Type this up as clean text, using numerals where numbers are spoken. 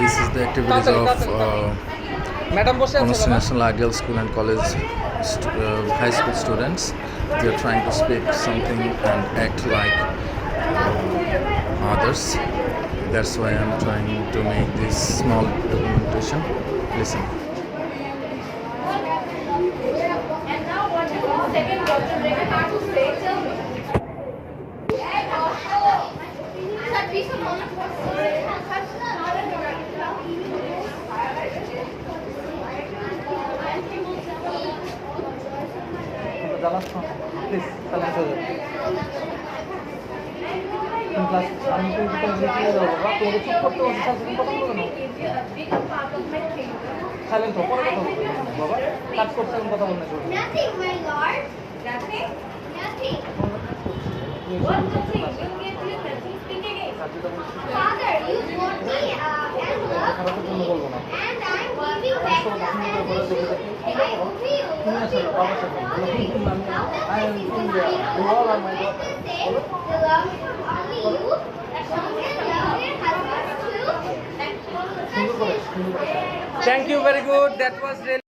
This is the activities of madam বসে আছে Honesty বাবা। National Ideal School and College high school students. They are trying to speak something and act like others. That's why I'm trying to make this small documentation. Listen. And now what is the second question? They have to say, tell me. Please silent হয়ে যাবে। Class আমি তো লিখে যাবো বাবা, তোমাকে চুপ করতে বলছি, সাইলেন্ট কথা বলবে না। সাইলেন্ট হো, পরে কথা বলবে বাবা, কাজ করতে এখন কথা বলতে চলবে। Nothing, my lord. Nothing? Nothing. What nothing? You get you nothing. Speak again. Father, you want me and love খারাপের জন্য বলবো না। and I'm giving back love and affection. I obey you. তুমি আসলে বাবার সাথে I am India. You all are my daughter. The love from only you, that someone love their husbands too. সুন্দর করে, সুন্দর করে। Thank you, very good. That was really